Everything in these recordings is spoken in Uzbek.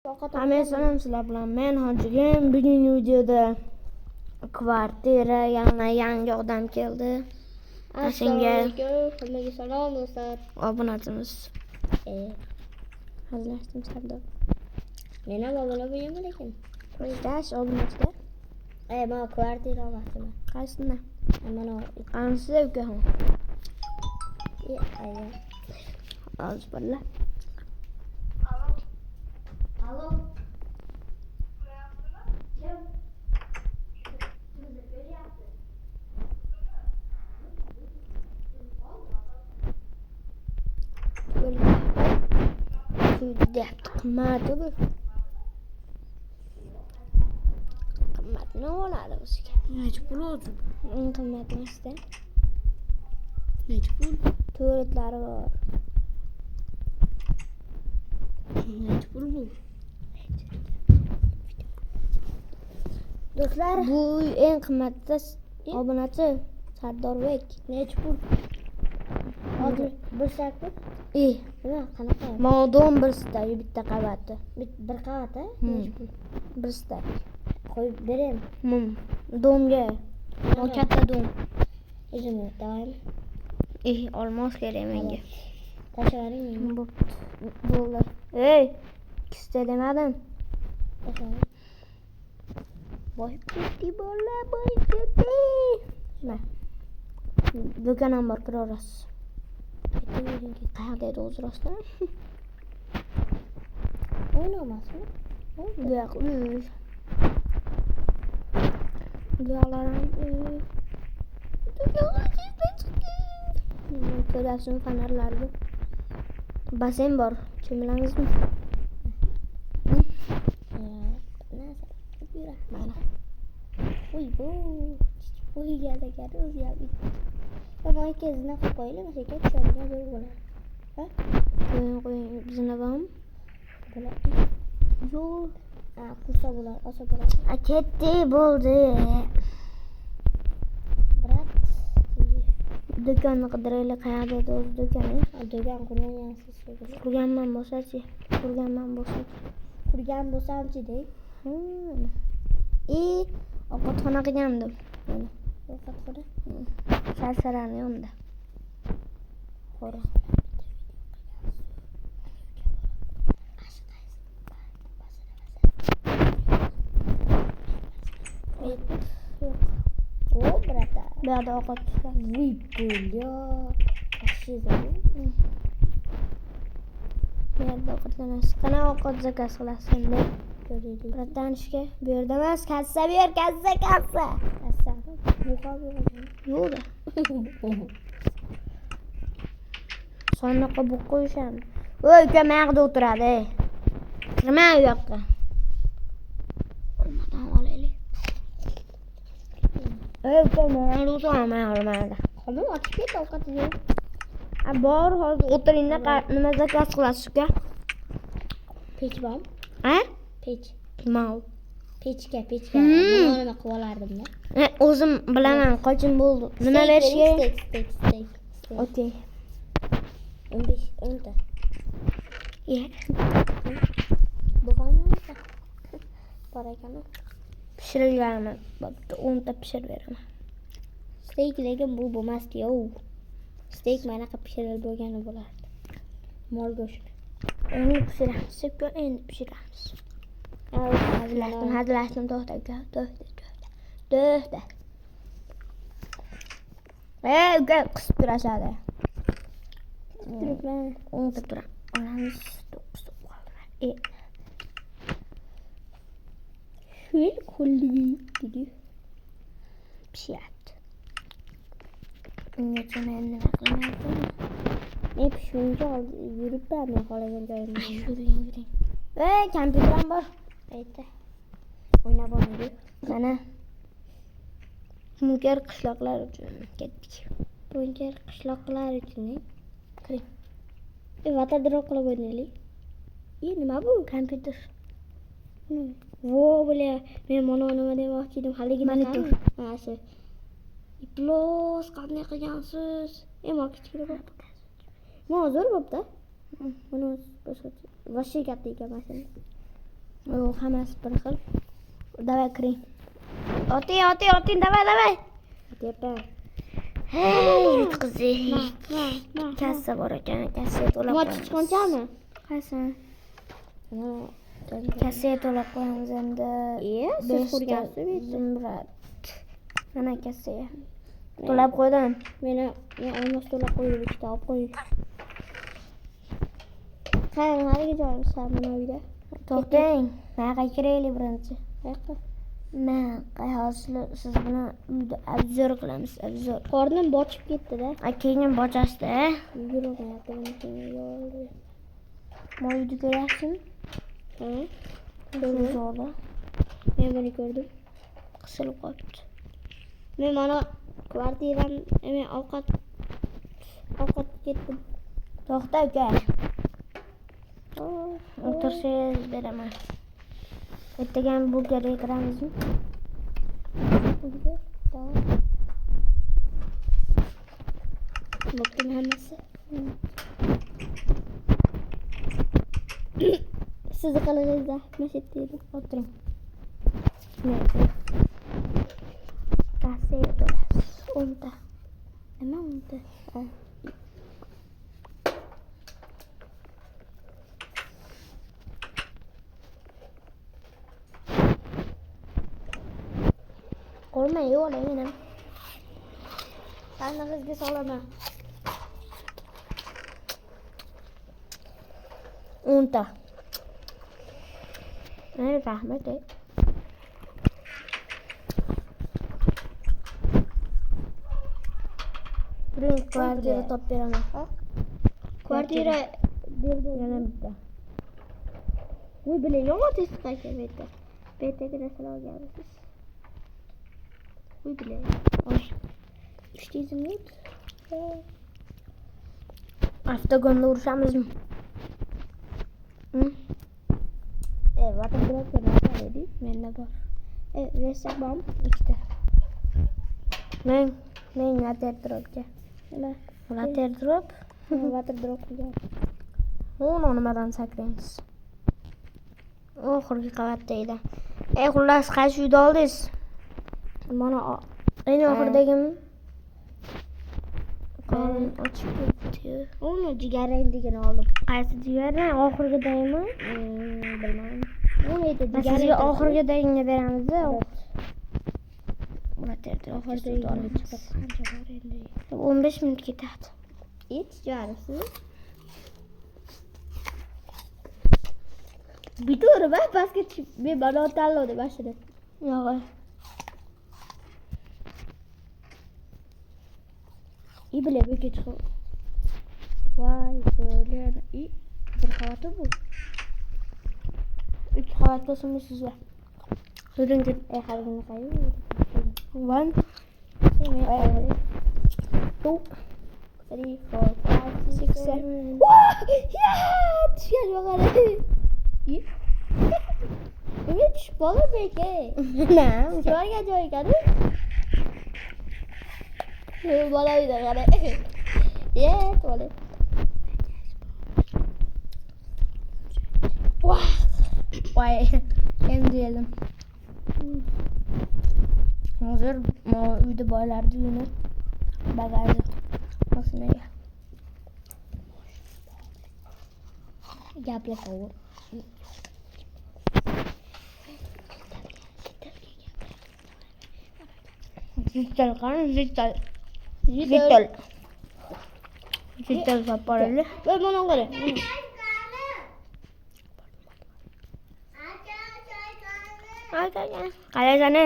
Hammaga sizlar bilan men Hojigim. Bugungi videoda kvartira yana yangi odam keldi. Tashinga hammaga salom do'stlar. obunachimiz. Hazillashdim Sardor. Men ham obuna bo'laman lekin. Qo'ydash obunachilar. Men kvartira olmoqchiman. Qaysini? Mana Qanisi uka ham. Az balla. Alo. Qimmat bu. Qimmat ne oladi o'ziga? Necha pul o'zi? Qimmat emasda. Necha pul? To'ratlari bor. Necha pul bu? Do'stlar, bu eng qimmatli obunachi Sardorbek. Necha pul? Hozir bir sakkiz. Nima qanaqa? Modom bir stak bitta qavati. Bir qavat, a? Necha pul? Bir stak. Qo'yib berem. Domga. O katta dom. O'zimni doim. Olmos kerak menga. Tashlaring. Bo'ldi. Ey, kista demadim. Tashlaring. Boy ketdi bola, boy ketdi. Mana. Do'kon ham bor, kiraverasiz. Qayerda edi o'zi rostdan? O'ynamasmi? Bu yoq uy. Bu yoqlar ham uy. Ko'ryapsizmi fonarlarni? Basen bor. Cho'milamizmi? Mana. Uy bu. O'yigada gadi o'zi ham. Tomoy kezini qilib qo'yinglar, shaka tushadigan joy bo'ladi. Ha? Qo'ying, bizning ham. Bo'ladi. Yo'q. Qursa bo'ladi, osa bo'ladi. Ketdi, bo'ldi. Brat. Do'konni qidiraylik, qayerda edi o'zi do'koni? Do'kon qurgansiz shekilli. Qurganman bo'lsa-chi. Qurgan bo'lsam-chi dey. Ovqatxona qilgandim. Mana. Ovqatxona. Sharsharani yonida. Qora. O, brata. Bu yoqda ovqat pishgan. Voy, bo'lyo. Yaxshi-da. Bu yerda ovqatlanasiz. Qana ovqat zakaz qilasiz deb Ko'raylik. bratdanishga. Bu yerda emas, kassa bu yer, kassa. Kassa. Yo'qda. Sonni qo'yib qo'yishamiz. Voy, uka mayaqda o'tiradi. Nima u yoqqa? Olmadan olaylik. Uka mayaqda o'tiradi. Qolib ochib ket ovqatiga. Bor, hozir o'tiringda nima zakaz qilasiz uka? Pech bormi? Pech. Mau. Pechka. Nima qilib olardim-da? O'zim bilaman, qochim bo'ldi. Nima berish kerak? Steak. Okey. 10 ta. Bo'lganmi? Bor ekan. Pishirilganmi? 10 ta pishirib beraman. Steak lekin bu bo'lmasdi-yu. Steak mana qilib pishirilib bo'lgani bo'lardi. Mol go'shti. Endi pishiramiz, endi pishiramiz. Hazillashdim, to'xta. Uka, qisib turashadi. Turibman. O'ngda turib olamiz. 9 qoldi. Shul qo'lli dedi. Pishyapti. Ungacha men nima qilmayapman? Men pishguncha yuribman, men xohlagan joyimda. Yuring. Kompyuterim bor. Aytdi. O'ynab olmaydi. Mana. Bunker qishloqlar uchun ketdik. Bunker qishloqlar uchun. Kiring. Vatadro qilib o'ynaylik. Nima bu? Kompyuter. Vo, bo'la. Men mana nima demoqchi edim, haligina Monitor. Ha, shu. Iplos qanday qilgansiz? Mo'l kichkina bo'pti. Mo'l zo'r bo'pti. Buni boshqa. Voshga katta ekan mashina. Yo'q, hammasi bir xil. Davay kiring. Oting, davay. Tepa. Hey, qizik. Kassa bor ekan, kassaga to'lab Nima qo'yamiz. chiqqanchami? Qaysi? Kassaga to'lab qo'yamiz endi. Siz ko'rgansiz Zumrad. Mana kassaga. To'lab qo'ydim. Men olmos to'lab qo'ydim, ikkita olib qo'ying. Qayerga joyimiz ham mana uyda. To'xtang. Naqa kiraylik birinchi. Qayoqqa? Hozir siz buni uyda obzor qilamiz, obzor. Qornim bochib ketdi-da. Keyin bochasizda. Yurmayapti buni. Moyni ko'ryapsizmi? Ha? Zo'rda. Men buni ko'rdim. Qisilib qolibdi. Men mana kvartiram, men ovqat ketdim. To'xta uka. O'tirsangiz beraman. Ertaga burgerga kiramizmi? Bo'ptimi hammasi? Sizni qilig'ingizda mashetda edim. O'tiring. Kassaga to'lasiz. 10 ta. Nima unda? Qo'rmang, yo'qlar yana. Tanig'izga solaman. 10 ta. Rahmat. Birinchi kvartira topib beraman. Kvartira Yana bitta. voy bilan yo'qotasiz qayta beta. Betaga narsalar olgansiz. Voy bilan. Oy. Ishtingizmi yo'q? Avtogonda urushamizmi? Vatan drobga narsa edi. Menda bor. Versak bormi? Ikkita. Men later dropga. Nima? Later drop. Vatan drop qilgan. Uni nimadan sakraymiz? Oxirgi qavatda edi. Xullas qaysi uyda oldingiz? Mana Eng oxirdagimi? Qorin ochib ketdi. uni jigarrangligini oldim. Qaysi jigarrang? Oxirgidagimi? Bilmadim. Uni edi Sizga jigarrang. oxirgidagini beramiz-da. Later Oxirgi drop. qancha bor endi? 15 minut ketadi. Yetishgansiz? Bitur va pastga tushib, men balon tanlovdi mashina. Yo'q. Bile bir chiqib. Voy, böyle. Bir qavatı bu. 3 qavat bo'lsinmi sizga? Yuring. Haligini qo'ying. 1 2 3 4 5 6 7. Yeah! Tushgan yo'qari. Ümit tushib qoldi beke. Nima? Joyga joyga-ku. Bola uyda qara. To'g'ri. Voy, endi yedim. Hozir uyda bolalarni uyini bagaji mashinaga. Gaplashaver. Zital qani? Zital saparli. Voy, mana qara. Qalaysan?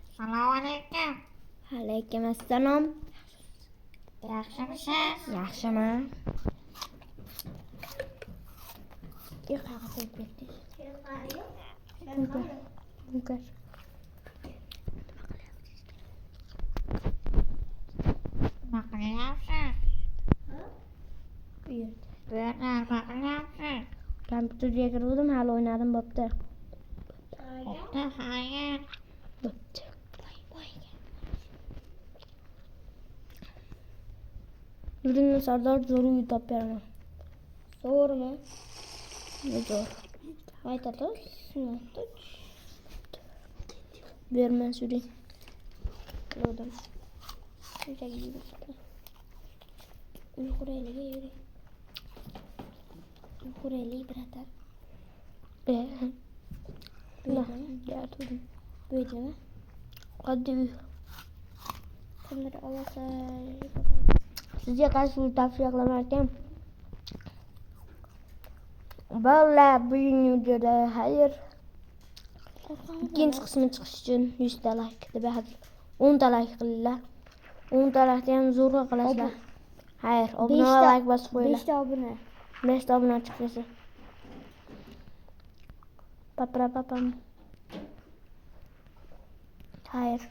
Assalomu alaykum. Alaykum assalom. Yaxshimisiz? Yaxshiman. Yo'qqa qo'yib ketdi. Bunker. Nima qilyapsiz? Bu yerda nima qilyapsiz? Kompyuterga kirdim, hali o'ynadim, bo'pti. Hayır. Bo'pti. Yuring, Sardor zo'r uy topib beraman. Zo'rmi? Zo'r. Ayta tut. Şunu tut. Bermen süreyim. Lo'dan. Şunca gibi. Yukarıya yürü. Yukarıya birader. Nah, geldim. Böyle mi? Hadi. Kamera alasa. Sizce kaç video tavsiyelerken? Vallahi bugün videoda hayır. İkinci kısmı çıkış için 100 da like de behad. 10 da like kılırlar. 10 da like diyen zorla kılaslar. Hayır, abone ol, like basıp koyla. 5 abone. 5 da abone açıkçası. Papra papam. Hayır.